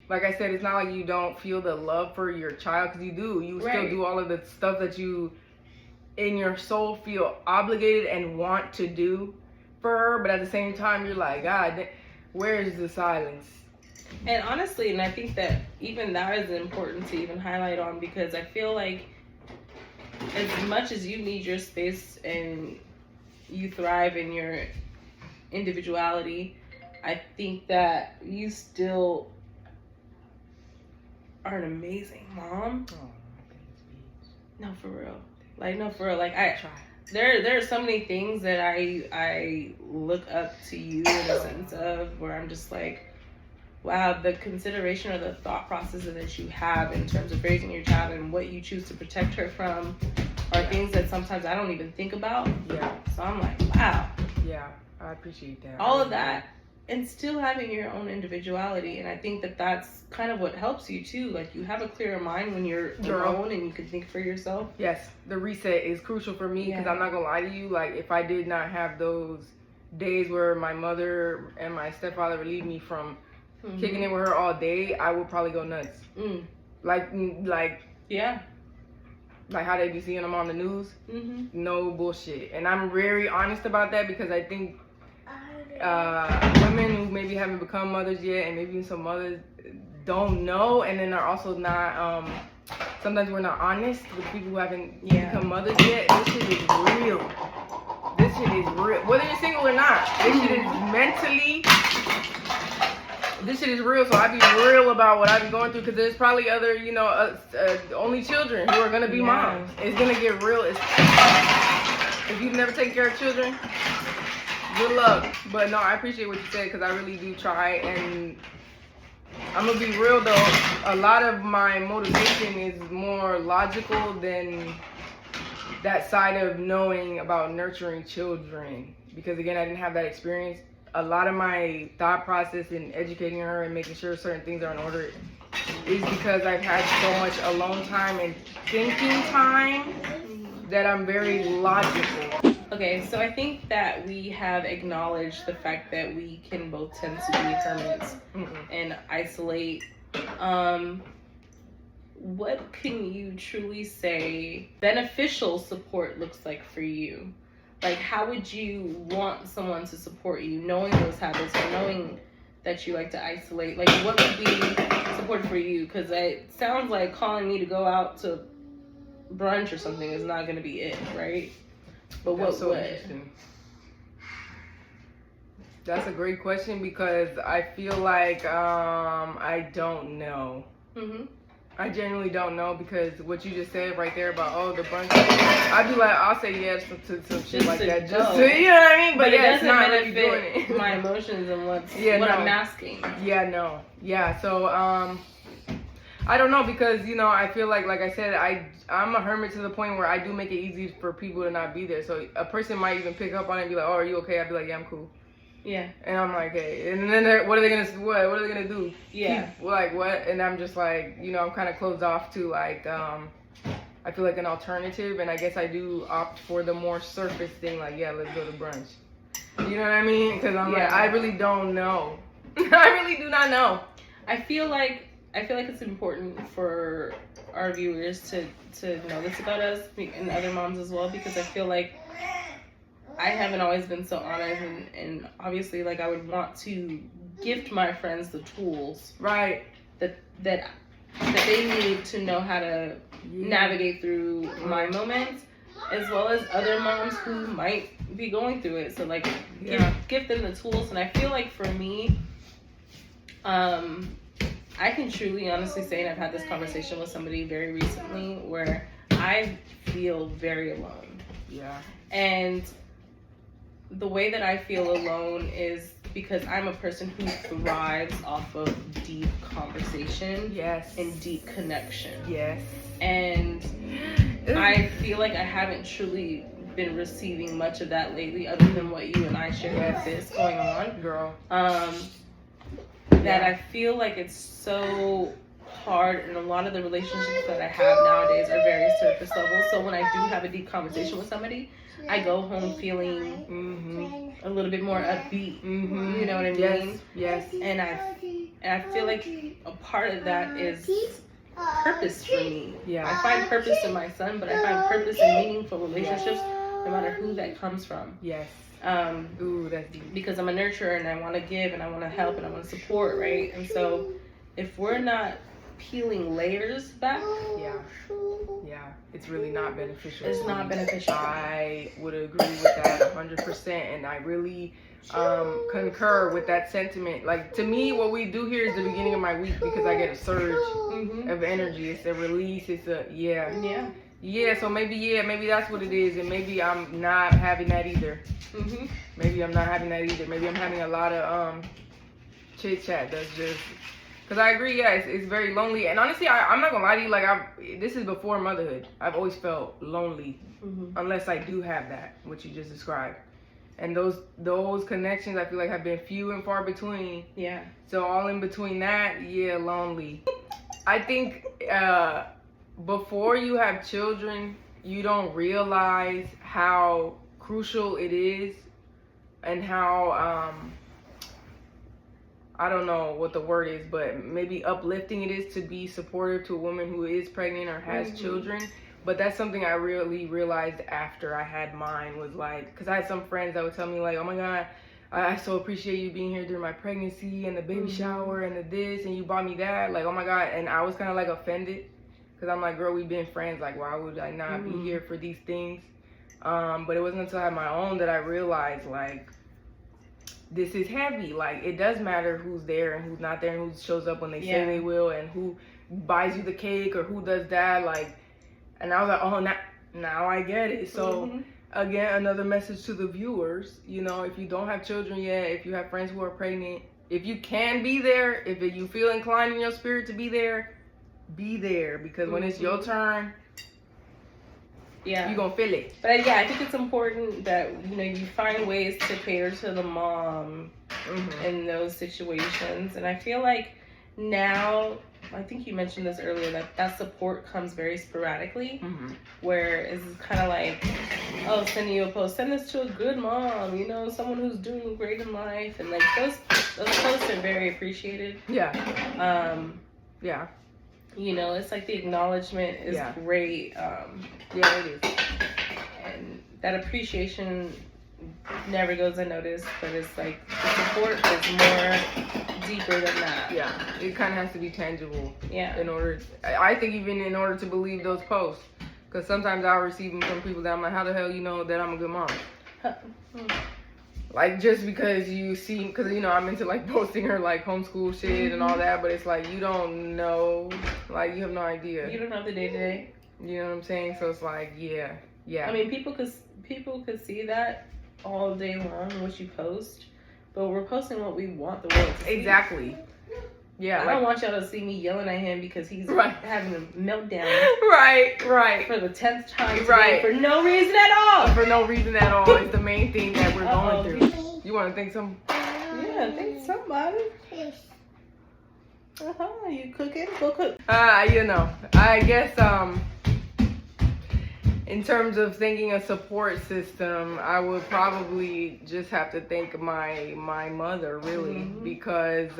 like I said, it's not like you don't feel the love for your child, because you do. You still do all of the stuff that you in your soul feel obligated and want to do for her, but at the same time you're like, God, where is the silence? And honestly, and I think that even that is important to even highlight on, because I feel like as much as you need your space and you thrive in your individuality, I think that you still are an amazing mom. No, for real. Like, no, for real. Like, there are so many things that I look up to you in a sense of, where I'm just like, wow, the consideration or the thought process that you have in terms of raising your child and what you choose to protect her from are things that sometimes I don't even think about. Yeah. So I'm like, wow. Yeah, I appreciate that. All of that, and still having your own individuality. And I think that that's kind of what helps you too. Like, you have a clearer mind when you're alone and you can think for yourself. Yes, the reset is crucial for me, because I'm not gonna lie to you. Like, if I did not have those days where my mother and my stepfather relieved me from kicking it with her all day, I would probably go nuts. Like yeah. Like how they be seeing them on the news. No bullshit. And I'm very honest about that, because I think women who maybe haven't become mothers yet, and maybe some mothers don't know, and then are also not, sometimes we're not honest with people who haven't become mothers yet. This shit is real. This shit is real. Whether you're single or not, this shit is mentally, this shit is real. So I be real about what I've been going through, because there's probably other, only children who are going to be moms. It's going to get real. If you've never taken care of children, good luck. But no, I appreciate what you said, because I really do try. And I'm going to be real though, a lot of my motivation is more logical than that side of knowing about nurturing children, because again, I didn't have that experience. A lot of my thought process in educating her and making sure certain things are in order is because I've had so much alone time and thinking time that I'm very logical. Okay, so I think that we have acknowledged the fact that we can both tend to be hermits and isolate. What can you truly say beneficial support looks like for you? Like, how would you want someone to support you, knowing those habits or knowing that you like to isolate? Like, what would be support for you? Because it sounds like calling me to go out to brunch or something is not going to be it, right? But what would? That's a great question, because I feel like I don't know. I genuinely don't know, because what you just said right there about, the brunch, I'd be like, I'll say yes to some shit like that. Just to, you know what I mean? But yeah, it's not really doing it. My emotions and what I'm asking. Yeah, no. Yeah, so, I don't know, because, I feel like I said, I'm a hermit to the point where I do make it easy for people to not be there. So a person might even pick up on it and be like, oh, are you okay? I'd be like, yeah, I'm cool. Yeah. And I'm like, hey. And then what are they gonna do? Yeah. Like, what? And I'm just like, I'm kind of closed off to, like, I feel like an alternative. And I guess I do opt for the more surface thing, like, yeah, let's go to brunch. You know what I mean? Because I'm like, I really don't know. I really do not know. I feel like it's important for our viewers to know this about us and other moms as well, because I feel like I haven't always been so honest, and obviously, like, I would want to gift my friends the tools, right, that they need to know how to navigate through my moments, as well as other moms who might be going through it. So, like, give them the tools. And I feel like for me, I can truly, honestly say, and I've had this conversation with somebody very recently, where I feel very alone. Yeah. And the way that I feel alone is because I'm a person who thrives off of deep conversation. Yes. And deep connection. Yes. And I feel like I haven't truly been receiving much of that lately, other than what you and I share with this going on. Girl. That I feel like it's so hard, and a lot of the relationships that I have nowadays are very surface level. So when I do have a deep conversation with somebody, I go home feeling a little bit more upbeat. You know what I mean? Yes. And I feel like a part of that is purpose for me. Yeah. I find purpose in my son, but I find purpose in meaningful relationships, no matter who that comes from. Yes. Ooh, that's deep. Because I'm a nurturer and I want to give and I want to help and I want to support, right? And so if we're not peeling layers back, yeah, it's really not beneficial. It's not beneficial. I would agree with that 100%, and I really concur with that sentiment. Like, to me, what we do here is the beginning of my week because I get a surge of energy. It's a release. It's a so maybe that's what it is, and maybe I'm not having that either. Maybe I'm not having that either. Maybe I'm having a lot of chit chat that's just. Because I agree, it's very lonely. And honestly, I'm not going to lie to you, like, this is before motherhood. I've always felt lonely, unless I do have that, what you just described. And those connections, I feel like, have been few and far between. Yeah. So all in between that, lonely. I think before you have children, you don't realize how crucial it is and how... I don't know what the word is, but maybe uplifting it is to be supportive to a woman who is pregnant or has children. But that's something I really realized after I had mine, was like, because I had some friends that would tell me like, oh my God, I so appreciate you being here during my pregnancy and the baby shower and the this, and you bought me that. Like, oh my God. And I was kind of like offended because I'm like, girl, we've been friends. Like, why would I not be here for these things? But it wasn't until I had my own that I realized, like, this is heavy. Like, it does matter who's there and who's not there and who shows up when they say they will and who buys you the cake or who does that. Like, and I was like, oh, now I get it. So again, another message to the viewers, you know, if you don't have children yet, if you have friends who are pregnant, if you can be there, if you feel inclined in your spirit to be there, because when it's your turn, you're gonna feel it. But I think it's important that, you know, you find ways to cater to the mom in those situations. And I feel like now, I think you mentioned this earlier, that support comes very sporadically, where it's kind of like, oh, sending you a post, send this to a good mom, you know, someone who's doing great in life. And like those posts are very appreciated. You know, it's like the acknowledgement is great. It is. And that appreciation never goes unnoticed, but it's like the support is more deeper than that. Yeah, it kind of has to be tangible. Yeah. I think even in order to believe those posts, because sometimes I'll receive them from people that I'm like, how the hell you know that I'm a good mom? Like, just because you see, because, you know, I'm into, like, posting her, like, homeschool shit and all that, but it's like, you don't know, like, you have no idea. You don't know the day-to-day. You know what I'm saying? So it's like, yeah. I mean, people could see that all day long, what you post, but we're posting what we want the world to see. Exactly. Yeah. I don't want y'all to see me yelling at him because he's having a meltdown. Right. For the 10th time today, for no reason at all. For no reason at all is the main thing that we're going through. You want to think some? Yeah, think somebody. You cooking? Go cook. You know, I guess in terms of thinking a support system, I would probably just have to thank my mother, really, because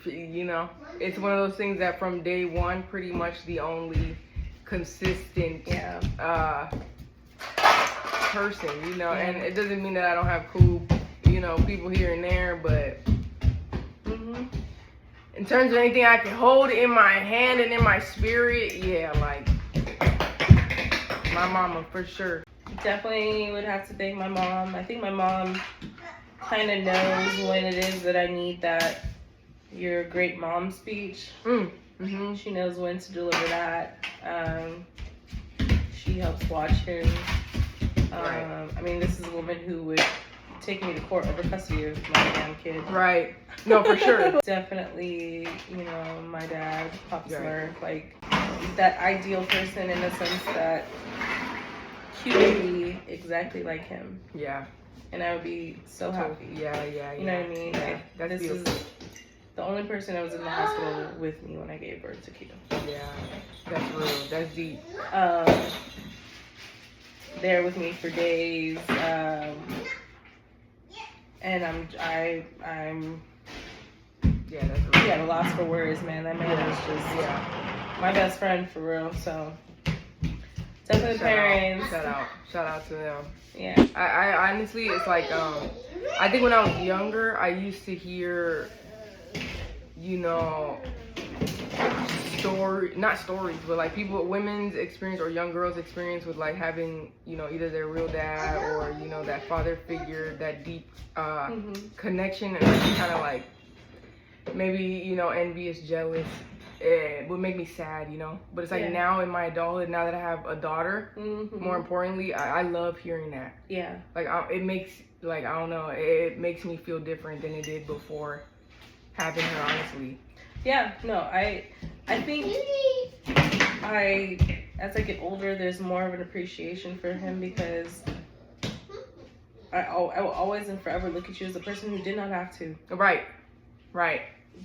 you know, it's one of those things that from day one, pretty much the only consistent person, you know, and it doesn't mean that I don't have cool, you know, people here and there, but in terms of anything I can hold in my hand and in my spirit, like my mama for sure. Definitely would have to thank my mom. I think my mom kind of knows when it is that I need that "you're a great mom" speech. She knows when to deliver that. She helps watch him. I mean, this is a woman who would take me to court over custody of my damn kid. Right. No, for sure. Definitely, you know, my dad, Pop Smurf, like that ideal person in the sense that he would be exactly like him. Yeah. And I would be so happy. Yeah. You know what I mean? Yeah. Like, this is the only person that was in the hospital with me when I gave birth to Keto. Yeah, that's real. That's deep. There with me for days. And I'm yeah, that's real. at a loss for words, man. That man was just my best friend for real. So definitely parents. Shout out to them. Yeah. I honestly, it's like I think when I was younger, I used to hear, you know, not stories, but like women's experience or young girls' experience with like having, you know, either their real dad or, you know, that father figure, that deep connection, and like, kind of like maybe, you know, envious, jealous. It would make me sad, you know. But it's like now in my adulthood, now that I have a daughter, more importantly, I love hearing that. Yeah. Like it makes, like, I don't know, it makes me feel different than it did before having her, honestly. Yeah. No, I think as I get older, there's more of an appreciation for him because I will always and forever look at you as a person who did not have to. Right.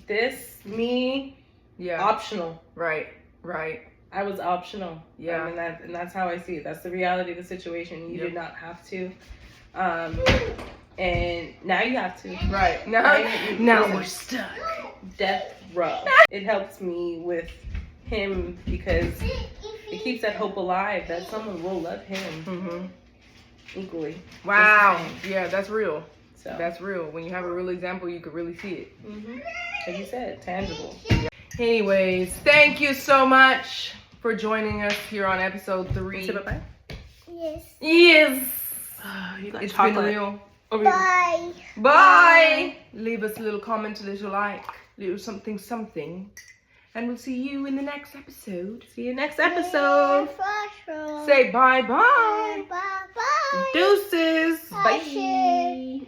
This, me. Yeah. Optional. Right. I was optional. Yeah. I mean, that's how I see it. That's the reality of the situation. You did not have to. And now you have to. Right. Now we're stuck. Death row. It helps me with him because it keeps that hope alive that someone will love him equally. Wow. Yeah, that's real. So that's real. When you have a real example, you could really see it. Like you said, tangible. Anyways, thank you so much for joining us here on episode 3. Say bye-bye. Yes. You got It's chocolate. been real. Bye. Leave us a little comment, a little like, little something. And we'll see you in the next episode. See you next episode. Say bye-bye. Bye. Deuces. Bye.